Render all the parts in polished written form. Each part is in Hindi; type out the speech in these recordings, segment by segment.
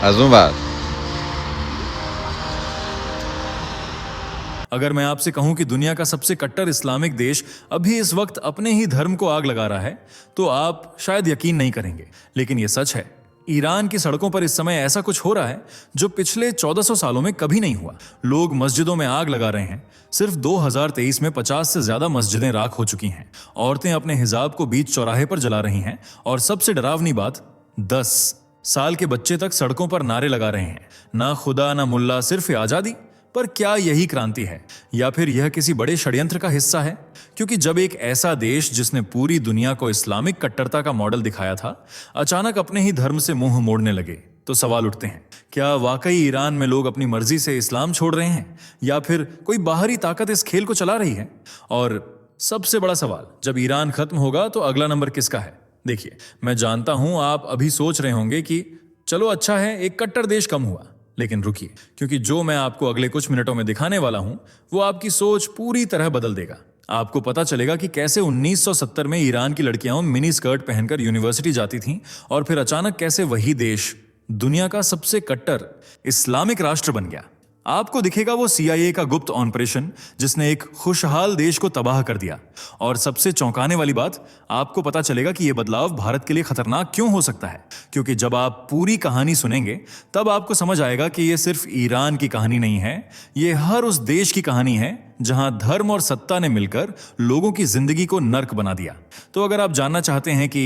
אז הוא बात अगर मैं आपसे कहूं कि दुनिया का सबसे कट्टर इस्लामिक देश अभी इस वक्त अपने ही धर्म को आग लगा रहा है तो आप शायद यकीन नहीं करेंगे, लेकिन यह सच है। ईरान की सड़कों पर इस समय ऐसा कुछ हो रहा है जो पिछले 1400 सालों में कभी नहीं हुआ। लोग मस्जिदों में आग लगा रहे हैं। सिर्फ 2023 में 50 से ज्यादा मस्जिदें राख हो चुकी हैं। औरतें अपने हिजाब को बीच चौराहे पर जला रही हैं और सबसे डरावनी बात, 10 साल के बच्चे तक सड़कों पर नारे लगा रहे हैं, ना खुदा ना मुल्ला, सिर्फ आजादी। पर क्या यही क्रांति है या फिर यह किसी बड़े षड्यंत्र का हिस्सा है? क्योंकि जब एक ऐसा देश जिसने पूरी दुनिया को इस्लामिक कट्टरता का मॉडल दिखाया था अचानक अपने ही धर्म से मुंह मोड़ने लगे तो सवाल उठते हैं, क्या वाकई ईरान में लोग अपनी मर्जी से इस्लाम छोड़ रहे हैं या फिर कोई बाहरी ताकत इस खेल को चला रही है? और सबसे बड़ा सवाल, जब ईरान खत्म होगा तो अगला नंबर किसका है? देखिए, मैं जानता हूं आप अभी सोच रहे होंगे कि चलो अच्छा है, एक कट्टर देश कम हुआ, लेकिन रुकिए, क्योंकि जो मैं आपको अगले कुछ मिनटों में दिखाने वाला हूं वो आपकी सोच पूरी तरह बदल देगा। आपको पता चलेगा कि कैसे 1970 में ईरान की लड़कियां मिनी स्कर्ट पहनकर यूनिवर्सिटी जाती थीं और फिर अचानक कैसे वही देश दुनिया का सबसे कट्टर इस्लामिक राष्ट्र बन गया। आपको दिखेगा वो CIA का गुप्त ऑपरेशन जिसने एक खुशहाल देश को तबाह कर दिया। और सबसे चौंकाने वाली बात, आपको पता चलेगा कि यह बदलाव भारत के लिए खतरनाक क्यों हो सकता है। क्योंकि जब आप पूरी कहानी सुनेंगे तब आपको समझ आएगा कि यह सिर्फ ईरान की कहानी नहीं है, यह हर उस देश की कहानी है जहां धर्म और सत्ता ने मिलकर लोगों की जिंदगी को नर्क बना दिया। तो अगर आप जानना चाहते हैं कि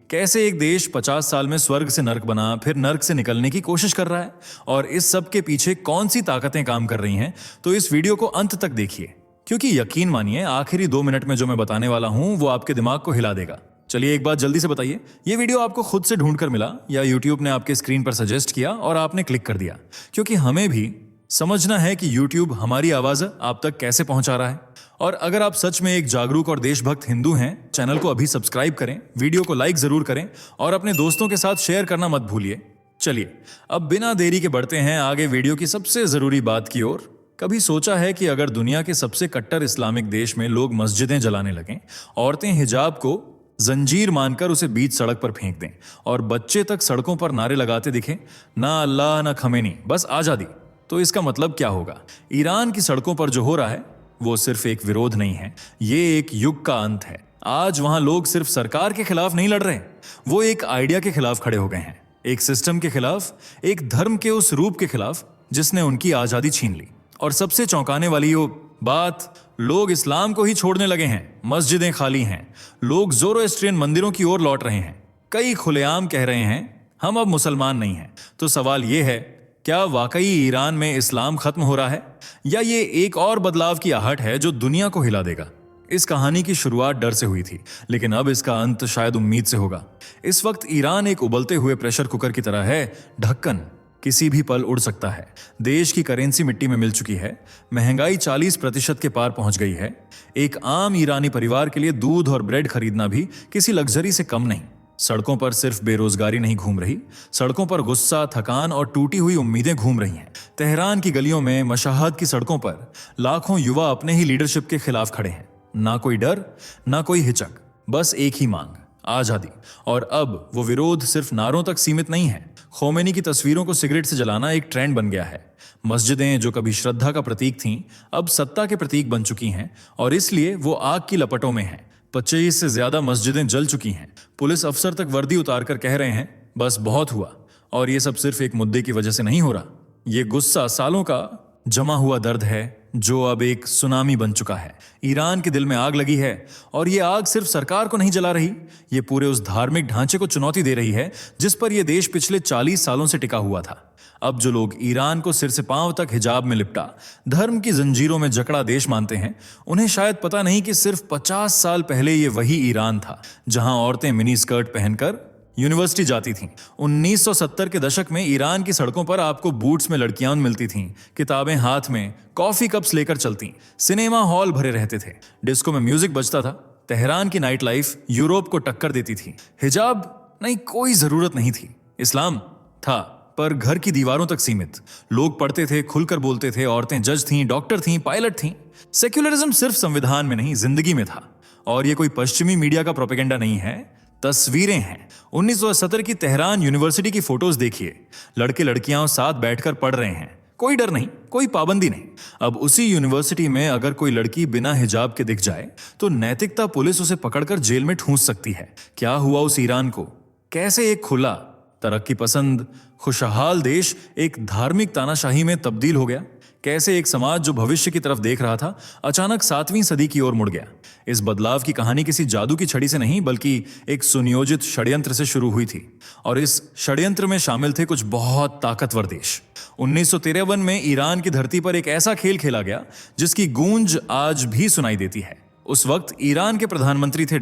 कैसे एक देश 50 साल में स्वर्ग से नर्क बना, फिर नर्क से निकलने की कोशिश कर रहा है और इस सब के पीछे कौन सी ताकतें काम कर रही हैं, तो इस वीडियो को अंत तक देखिए, क्योंकि यकीन मानिए आखिरी 2 मिनट में जो मैं बताने वाला हूं वो आपके दिमाग को हिला देगा। चलिए एक बात जल्दी से बताइए, ये वीडियो आपको खुद से ढूंढ कर मिला या यूट्यूब ने आपके स्क्रीन पर सजेस्ट किया और आपने क्लिक कर दिया? क्योंकि हमें भी समझना है कि यूट्यूब हमारी आवाज आप तक कैसे पहुंचा रहा है। और अगर आप सच में एक जागरूक और देशभक्त हिंदू हैं, चैनल को अभी सब्सक्राइब करें, वीडियो को लाइक जरूर करें और अपने दोस्तों के साथ शेयर करना मत भूलिए। चलिए अब बिना देरी के बढ़ते हैं आगे वीडियो की सबसे जरूरी बात की ओर। कभी सोचा है कि अगर दुनिया के सबसे कट्टर इस्लामिक देश में लोग मस्जिदें जलाने लगें, औरतें हिजाब को जंजीर मानकर उसे बीच सड़क पर फेंक दें और बच्चे तक सड़कों पर नारे लगाते दिखें, ना अल्लाह ना खमेनी, बस आजादी, तो इसका मतलब क्या होगा? ईरान की सड़कों पर जो हो रहा है वो सिर्फ एक विरोध नहीं है, ये एक युग का अंत है। आज वहां लोग सिर्फ सरकार के खिलाफ नहीं लड़ रहे, वो एक आइडिया के खिलाफ खड़े हो गए हैं, एक सिस्टम के खिलाफ, एक धर्म के उस रूप के खिलाफ जिसने उनकी आजादी छीन ली। और सबसे चौंकाने वाली वो बात, लोग इस्लाम को ही छोड़ने लगे हैं। मस्जिदें खाली हैं, लोग ज़ोरोएस्ट्रियन मंदिरों की ओर लौट रहे हैं, कई खुलेआम कह रहे हैं हम अब मुसलमान नहीं हैं। तो सवाल यह है, क्या वाकई ईरान में इस्लाम खत्म हो रहा है या ये एक और बदलाव की आहट है जो दुनिया को हिला देगा? इस कहानी की शुरुआत डर से हुई थी, लेकिन अब इसका अंत शायद उम्मीद से होगा। इस वक्त ईरान एक उबलते हुए प्रेशर कुकर की तरह है, ढक्कन किसी भी पल उड़ सकता है। देश की करेंसी मिट्टी में मिल चुकी है, महंगाई 40% के पार पहुंच गई है। एक आम ईरानी परिवार के लिए दूध और ब्रेड खरीदना भी किसी लग्जरी से कम नहीं। सड़कों पर सिर्फ बेरोजगारी नहीं घूम रही, सड़कों पर गुस्सा, थकान और टूटी हुई उम्मीदें घूम रही हैं। तेहरान की गलियों में, मशाहद की सड़कों पर लाखों युवा अपने ही लीडरशिप के खिलाफ खड़े हैं। ना कोई डर, ना कोई हिचक, बस एक ही मांग, आजादी। और अब वो विरोध सिर्फ नारों तक सीमित नहीं है। खोमेनी की तस्वीरों को सिगरेट से जलाना एक ट्रेंड बन गया है। मस्जिदें जो कभी श्रद्धा का प्रतीक थीं, अब सत्ता के प्रतीक बन चुकी हैं और इसलिए वो आग की लपटों में हैं। 25 से ज्यादा मस्जिदें जल चुकी हैं। पुलिस अफसर तक वर्दी उतारकर कह रहे हैं बस बहुत हुआ। और ये सब सिर्फ एक मुद्दे की वजह से नहीं हो रहा, ये गुस्सा सालों का जमा हुआ दर्द है जो अब एक सुनामी बन चुका है। ईरान के दिल में आग लगी है और ये आग सिर्फ सरकार को नहीं जला रही, ये पूरे उस धार्मिक ढांचे को चुनौती दे रही है जिस पर यह देश पिछले 40 सालों से टिका हुआ था। अब जो लोग ईरान को सिर से पांव तक हिजाब में लिपटा, धर्म की जंजीरों में जकड़ा देश मानते हैं, उन्हें शायद पता नहीं कि सिर्फ 50 साल पहले ये वही ईरान था जहां औरतें मिनी स्कर्ट पहनकर यूनिवर्सिटी जाती थीं। 1970 के दशक में ईरान की सड़कों पर आपको बूट्स में लड़कियां मिलती थीं, किताबें हाथ में, कॉफी कप्स लेकर चलती, सिनेमा हॉल भरे रहते थे, डिस्को में म्यूजिक बजता था। तेहरान की नाइट लाइफ यूरोप को टक्कर देती थी। हिजाब नहीं, कोई जरूरत नहीं थी। इस्लाम था पर घर की दीवारों तक सीमित। लोग पढ़ते थे, खुलकर बोलते थे, औरतें जज थीं, डॉक्टर थीं, पायलट थीं। सेक्युलरिज्म सिर्फ संविधान में नहीं, जिंदगी में था। और ये कोई पश्चिमी मीडिया का प्रोपेगेंडा नहीं है, तस्वीरें हैं। 1970 की तेहरान यूनिवर्सिटी की फोटोज देखिए। लड़के लड़कियां साथ बैठकर पढ़ रहे हैं, कोई डर नहीं, कोई पाबंदी नहीं। अब उसी यूनिवर्सिटी में अगर कोई लड़की बिना हिजाब के दिख जाए तो नैतिकता पुलिस उसे पकड़कर जेल में ठूंस सकती है। क्या हुआ उस ईरान को? कैसे एक खुला, तरक्की पसंद, खुशहाल देश एक धार्मिक तानाशाही में तब्दील हो गया? कैसे एक समाज जो भविष्य की तरफ देख रहा था अचानक 7वीं सदी की ओर मुड़ गया? इस बदलाव की कहानी किसी जादू की छड़ी से नहीं बल्कि एक सुनियोजित षड्यंत्र से शुरू हुई थी, और इस षड्यंत्र में शामिल थे कुछ बहुत ताकतवर देश। 1953 में ईरान की धरती पर एक ऐसा खेल खेला गया जिसकी गूंज आज भी सुनाई देती है। उस वक्त ईरान के प्रधानमंत्री थे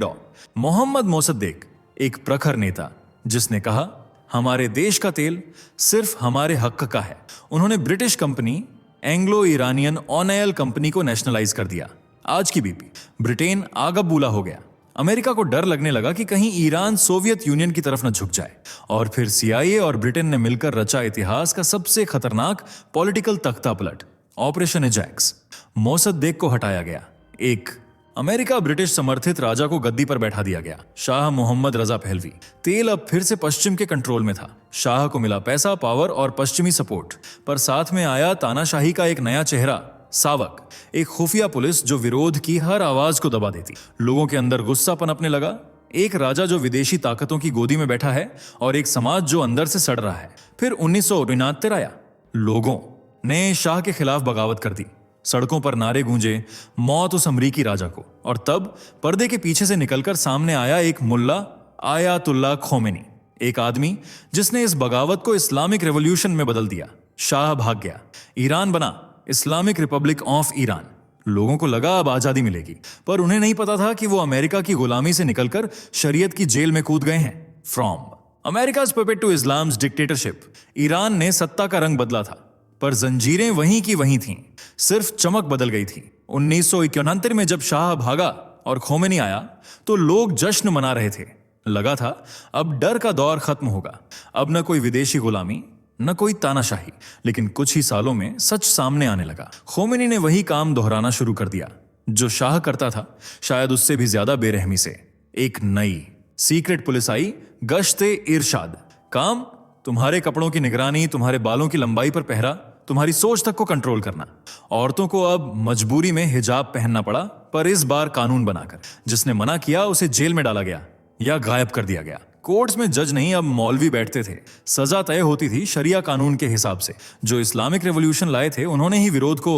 मोहम्मद मोसद्देक, एक प्रखर नेता जिसने कहा, हमारे देश का तेल सिर्फ हमारे हक का है। उन्होंने British company Anglo Iranian oil company को नेशनलाइज कर दिया। आज की बीपी। ब्रिटेन आगबूला हो गया। अमेरिका को डर लगने लगा कि कहीं ईरान सोवियत यूनियन की तरफ न झुक जाए, और फिर CIA और ब्रिटेन ने मिलकर रचा इतिहास का सबसे खतरनाक पॉलिटिकल तख्तापलट, ऑपरेशन एजैक्स। मोसद्देक को हटाया गया, एक अमेरिका ब्रिटिश समर्थित राजा को गद्दी पर बैठा दिया गया, शाह मोहम्मद रजा पहलवी। तेल अब फिर से पश्चिम के कंट्रोल में था। शाह को मिला पैसा, पावर और पश्चिमी सपोर्ट, पर साथ में आया तानाशाही का एक नया चेहरा, सावक, एक खुफिया पुलिस जो विरोध की हर आवाज को दबा देती। लोगों के अंदर गुस्सा पनपने लगा। एक राजा जो विदेशी ताकतों की गोदी में बैठा है और एक समाज जो अंदर से सड़ रहा है। फिर 1969 आया। लोगों ने शाह के खिलाफ बगावत कर दी। सड़कों पर नारे गूंजे, मौत उस अमरीकी राजा को। और तब पर्दे के पीछे से निकलकर सामने आया एक मुल्ला, आयातुल्लाह खोमेनी, एक आदमी जिसने इस बगावत को इस्लामिक रेवोल्यूशन में बदल दिया। शाह भाग गया, ईरान बना इस्लामिक रिपब्लिक ऑफ ईरान। लोगों को लगा अब आजादी मिलेगी, पर उन्हें नहीं पता था कि वो अमेरिका की गुलामी से निकलकर शरीयत की जेल में कूद गए हैं। From America's puppet to Islam's dictatorship, Iran ने सत्ता का रंग बदला था, पर जंजीरें वहीं की वहीं थीं, सिर्फ चमक बदल गई थी। 1971 में जब शाह भागा और खोमेनी आया तो लोग जश्न मना रहे थे। लगा था अब डर का दौर खत्म होगा, अब न कोई विदेशी गुलामी, न कोई तानाशाही। लेकिन कुछ ही सालों में सच सामने आने लगा। खोमेनी ने वही काम दोहराना शुरू कर दिया जो शाह करता था, शायद उससे भी ज्यादा बेरहमी से। एक नई सीक्रेट पुलिस आई, गश्ते इरशाद। काम, तुम्हारे कपड़ों की निगरानी, तुम्हारे बालों की लंबाई पर पहरा, तुम्हारी सोच तक को कंट्रोल करना। औरतों को अब मजबूरी में हिजाब पहनना पड़ा, पर इस बार कानून बनाकर। जिसने मना किया उसे जेल में डाला गया या गायब कर दिया गया। कोर्ट्स में जज नहीं, अब मौलवी बैठते थे। सजा तय होती थी शरिया कानून के हिसाब से। जो इस्लामिक रेवोल्यूशन लाए थे उन्होंने ही विरोध को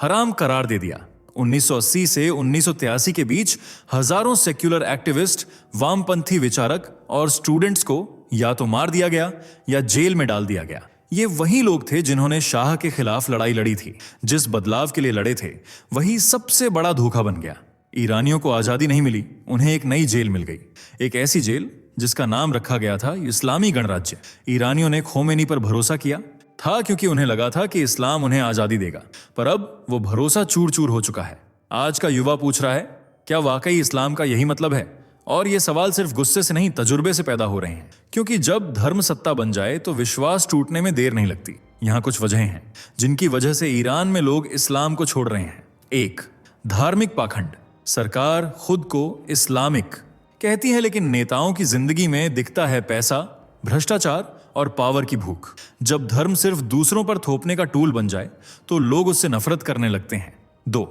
हराम करार दे दिया। 1980 से 1983 के बीच हजारों सेक्युलर एक्टिविस्ट, वामपंथी विचारक और स्टूडेंट्स को या तो मार दिया गया या जेल में डाल दिया गया। ये वही लोग थे जिन्होंने शाह के खिलाफ लड़ाई लड़ी थी। जिस बदलाव के लिए लड़े थे वही सबसे बड़ा धोखा बन गया। ईरानियों को आजादी नहीं मिली, उन्हें एक नई जेल मिल गई। एक ऐसी जेल जिसका नाम रखा गया था इस्लामी गणराज्य। ईरानियों ने खोमेनी पर भरोसा किया था क्योंकि उन्हें लगा था कि इस्लाम उन्हें आजादी देगा, पर अब वो भरोसा चूर चूर हो चुका है। आज का युवा पूछ रहा है, क्या वाकई इस्लाम का यही मतलब है? और ये सवाल सिर्फ गुस्से से नहीं, तजुर्बे से पैदा हो रहे हैं। क्योंकि जब धर्म सत्ता बन जाए तो विश्वास टूटने में देर नहीं लगती। यहाँ कुछ वजहें हैं जिनकी वजह से ईरान में लोग इस्लाम को छोड़ रहे हैं। एक, धार्मिक पाखंड। सरकार खुद को इस्लामिक कहती है, लेकिन नेताओं की जिंदगी में दिखता है पैसा, भ्रष्टाचार और पावर की भूख। जब धर्म सिर्फ दूसरों पर थोपने का टूल बन जाए तो लोग उससे नफरत करने लगते हैं। 2,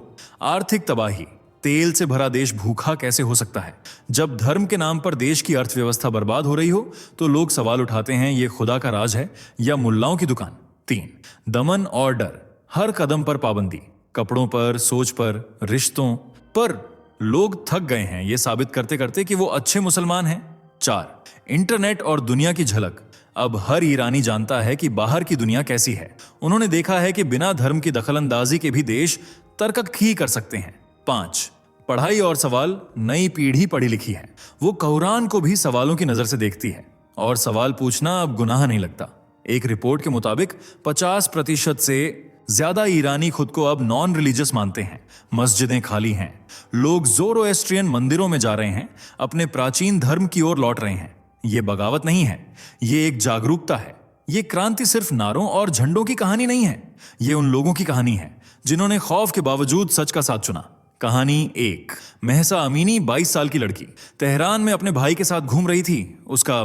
आर्थिक तबाही। तेल से भरा देश भूखा कैसे हो सकता है? जब धर्म के नाम पर देश की अर्थव्यवस्था बर्बाद हो रही हो तो लोग सवाल उठाते हैं, ये खुदा का राज है या मुल्लाओं की दुकान? 3, दमन और डर। हर कदम पर पाबंदी, कपड़ों पर, सोच पर, रिश्तों पर। लोग थक गए हैं ये साबित करते करते कि वो अच्छे मुसलमान हैं। 4, इंटरनेट और दुनिया की झलक। अब हर ईरानी जानता है कि बाहर की दुनिया कैसी है। उन्होंने देखा है कि बिना धर्म की दखलंदाजी के भी देश तरक्की ही कर सकते हैं। 5, पढ़ाई और सवाल। नई पीढ़ी पढ़ी लिखी है, वो कुरान को भी सवालों की नजर से देखती है और सवाल पूछना अब गुनाह नहीं लगता। एक रिपोर्ट के मुताबिक 50% से ज्यादा ईरानी खुद को अब नॉन रिलीजियस मानते हैं। मस्जिदें खाली हैं, लोग ज़ोरोएस्ट्रियन मंदिरों में जा रहे हैं, अपने प्राचीन धर्म की ओर लौट रहे हैं। ये बगावत नहीं है, ये एक जागरूकता है। ये क्रांति सिर्फ नारों और झंडों की कहानी नहीं है, ये उन लोगों की कहानी है जिन्होंने खौफ के बावजूद सच का साथ चुना। कहानी 1। महसा अमीनी 22 साल की लड़की तेहरान में अपने भाई के साथ घूम रही थी। उसका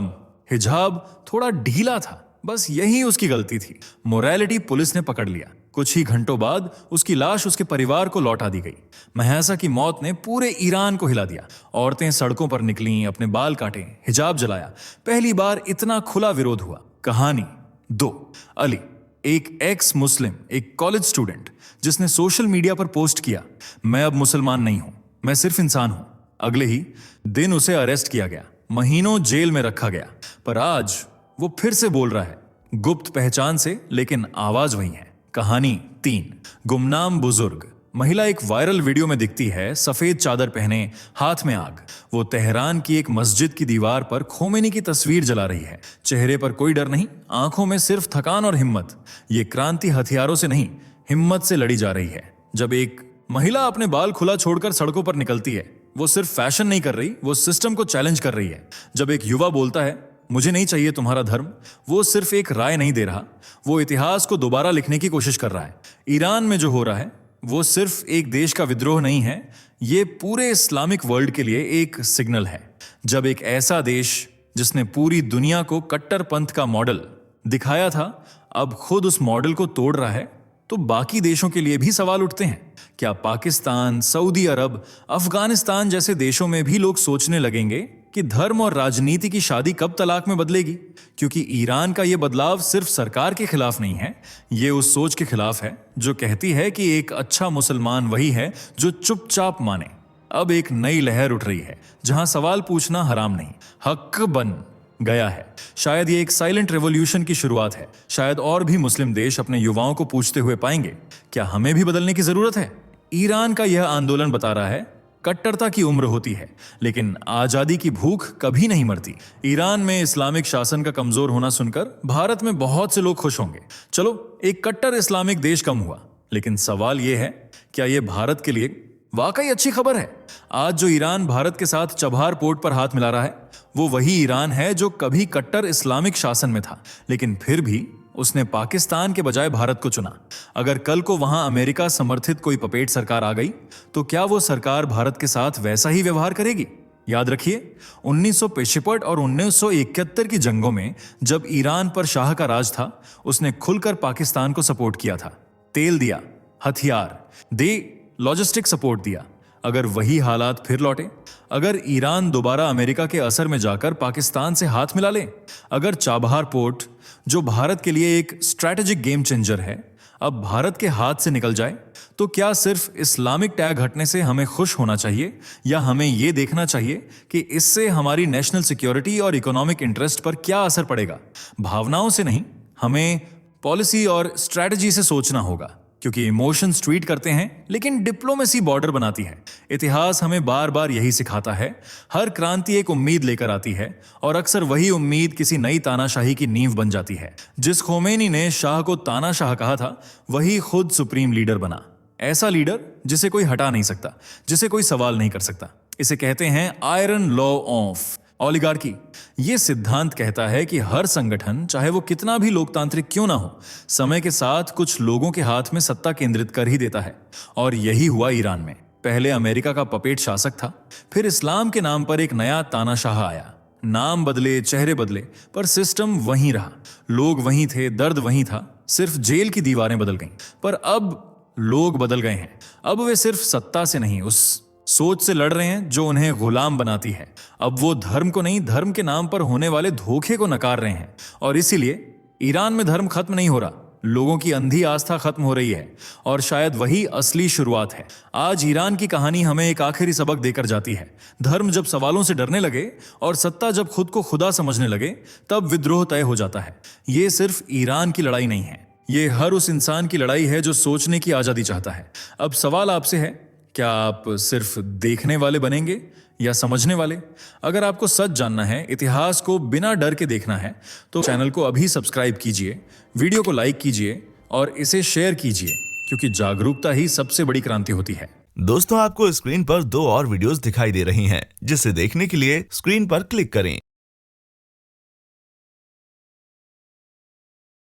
हिजाब थोड़ा ढीला था, बस यही उसकी गलती थी। मोरालिटी पुलिस ने पकड़ लिया। कुछ ही घंटों बाद उसकी लाश उसके परिवार को लौटा दी गई। महसा की मौत ने पूरे ईरान को हिला दिया। औरतें सड़कों पर निकलीं, अपने बाल काटे, हिजाब जलाया। पहली बार इतना खुला विरोध हुआ। कहानी 2। अली, एक एक्स मुस्लिम, एक कॉलेज स्टूडेंट, जिसने सोशल मीडिया पर पोस्ट किया, मैं अब मुसलमान नहीं हूं, मैं सिर्फ इंसान हूं। अगले ही दिन उसे अरेस्ट किया गया, महीनों जेल में रखा गया। पर आज वो फिर से बोल रहा है, गुप्त पहचान से, लेकिन आवाज वही है। कहानी 3। गुमनाम बुजुर्ग। महिला एक वायरल वीडियो में दिखती है, सफेद चादर पहने, हाथ में आग। वो तेहरान की एक मस्जिद की दीवार पर खोमेनी की तस्वीर जला रही है। चेहरे पर कोई डर नहीं, आंखों में सिर्फ थकान और हिम्मत। ये क्रांति हथियारों से नहीं, हिम्मत से लड़ी जा रही है। जब एक महिला अपने बाल खुला छोड़कर सड़कों पर निकलती है, वो सिर्फ फैशन नहीं कर रही, वो सिस्टम को चैलेंज कर रही है। जब एक युवा बोलता है, मुझे नहीं चाहिए तुम्हारा धर्म, वो सिर्फ एक राय नहीं दे रहा, वो इतिहास को दोबारा लिखने की कोशिश कर रहा है। ईरान में जो हो रहा है वो सिर्फ एक देश का विद्रोह नहीं है, ये पूरे इस्लामिक वर्ल्ड के लिए एक सिग्नल है। जब एक ऐसा देश जिसने पूरी दुनिया को कट्टरपंथ का मॉडल दिखाया था, अब खुद उस मॉडल को तोड़ रहा है, तो बाकी देशों के लिए भी सवाल उठते हैं। क्या पाकिस्तान, सऊदी अरब, अफगानिस्तान जैसे देशों में भी लोग सोचने लगेंगे कि धर्म और राजनीति की शादी कब तलाक में बदलेगी? क्योंकि ईरान का यह बदलाव सिर्फ सरकार के खिलाफ नहीं है, ये उस सोच के खिलाफ है जो कहती है कि एक अच्छा मुसलमान वही है जो चुपचाप माने। अब एक नई लहर उठ रही है जहां सवाल पूछना हराम नहीं, हक बन गया है। शायद ये एक साइलेंट रेवोल्यूशन की शुरुआत है। शायद और भी मुस्लिम देश अपने युवाओं को पूछते हुए पाएंगे, क्या हमें भी बदलने की जरूरत है? ईरान का यह आंदोलन बता रहा है, कट्टरता की उम्र होती है, लेकिन आजादी की भूख कभी नहीं मरती। ईरान में इस्लामिक शासन का कमजोर होना सुनकर भारत में बहुत से लोग खुश होंगे। चलो, एक कट्टर इस्लामिक देश कम हुआ, लेकिन सवाल यह है, क्या यह भारत के लिए वाकई अच्छी खबर है? आज जो ईरान भारत के साथ चबहार पोर्ट पर हाथ मिला रहा है, वो वही ईरान है जो कभी कट्टर इस्लामिक शासन में था, लेकिन फिर भी उसने पाकिस्तान के बजाय भारत को चुना। अगर कल को वहां अमेरिका समर्थित कोई पपेट सरकार आ गई, तो क्या वो सरकार भारत के साथ वैसा ही व्यवहार करेगी? याद रखिए, 1965 और 1971 की जंगों में जब ईरान पर शाह का राज था, उसने खुलकर पाकिस्तान को सपोर्ट किया था। तेल दिया, हथियार दे, लॉजिस्टिक सपोर्ट दिया। अगर वही हालात फिर लौटे, अगर ईरान दोबारा अमेरिका के असर में जाकर पाकिस्तान से हाथ मिला ले, अगर चाबहार पोर्ट, जो भारत के लिए एक स्ट्रैटेजिक गेम चेंजर है, अब भारत के हाथ से निकल जाए, तो क्या सिर्फ इस्लामिक टैग हटने से हमें खुश होना चाहिए, या हमें यह देखना चाहिए कि इससे हमारी नेशनल सिक्योरिटी और इकोनॉमिक इंटरेस्ट पर क्या असर पड़ेगा? भावनाओं से नहीं, हमें पॉलिसी और स्ट्रैटेजी से सोचना होगा, क्योंकि इमोशंस ट्वीट करते हैं, लेकिन डिप्लोमेसी बॉर्डर बनाती है। इतिहास हमें बार बार यही सिखाता है, हर क्रांति एक उम्मीद लेकर आती है, और अक्सर वही उम्मीद किसी नई तानाशाही की नींव बन जाती है। जिस खोमेनी ने शाह को तानाशाह कहा था, वही खुद सुप्रीम लीडर बना। ऐसा लीडर जिसे कोई हटा नहीं सकता, जिसे कोई सवाल नहीं कर सकता। इसे कहते हैं आयरन लॉ ऑफ ओलिगार्की। ये सिद्धांत कहता है कि हर संगठन, चाहे वो कितना भी लोकतांत्रिक क्यों ना हो, समय के साथ कुछ लोगों के हाथ में सत्ता केंद्रित कर ही देता है। और यही हुआ ईरान में। पहले अमेरिका का पपेट शासक था, फिर इस्लाम के नाम पर एक नया तानाशाह आया। नाम बदले, चेहरे बदले, पर सिस्टम वहीं रहा। लोग वहीं थे, दर्द वहीं था, सिर्फ जेल की दीवारें बदल गईं। पर अब लोग बदल गए हैं। अब वे सिर्फ सत्ता से नहीं, उस सोच से लड़ रहे हैं जो उन्हें गुलाम बनाती है। अब वो धर्म को नहीं, धर्म के नाम पर होने वाले धोखे को नकार रहे हैं। और इसीलिए ईरान में धर्म खत्म नहीं हो रहा, लोगों की अंधी आस्था खत्म हो रही है, और शायद वही असली शुरुआत है। आज ईरान की कहानी हमें एक आखिरी सबक देकर जाती है। धर्म जब सवालों से डरने लगे और सत्ता जब खुद को खुदा समझने लगे, तब विद्रोह तय हो जाता है। ये सिर्फ ईरान की लड़ाई नहीं है, ये हर उस इंसान की लड़ाई है जो सोचने की आजादी चाहता है। अब सवाल आपसे है, क्या आप सिर्फ देखने वाले बनेंगे या समझने वाले? अगर आपको सच जानना है, इतिहास को बिना डर के देखना है, तो चैनल को अभी सब्सक्राइब कीजिए, वीडियो को लाइक कीजिए और इसे शेयर कीजिए, क्योंकि जागरूकता ही सबसे बड़ी क्रांति होती है। दोस्तों, आपको स्क्रीन पर 2 और वीडियोस दिखाई दे रही हैं, जिसे देखने के लिए स्क्रीन पर क्लिक करें।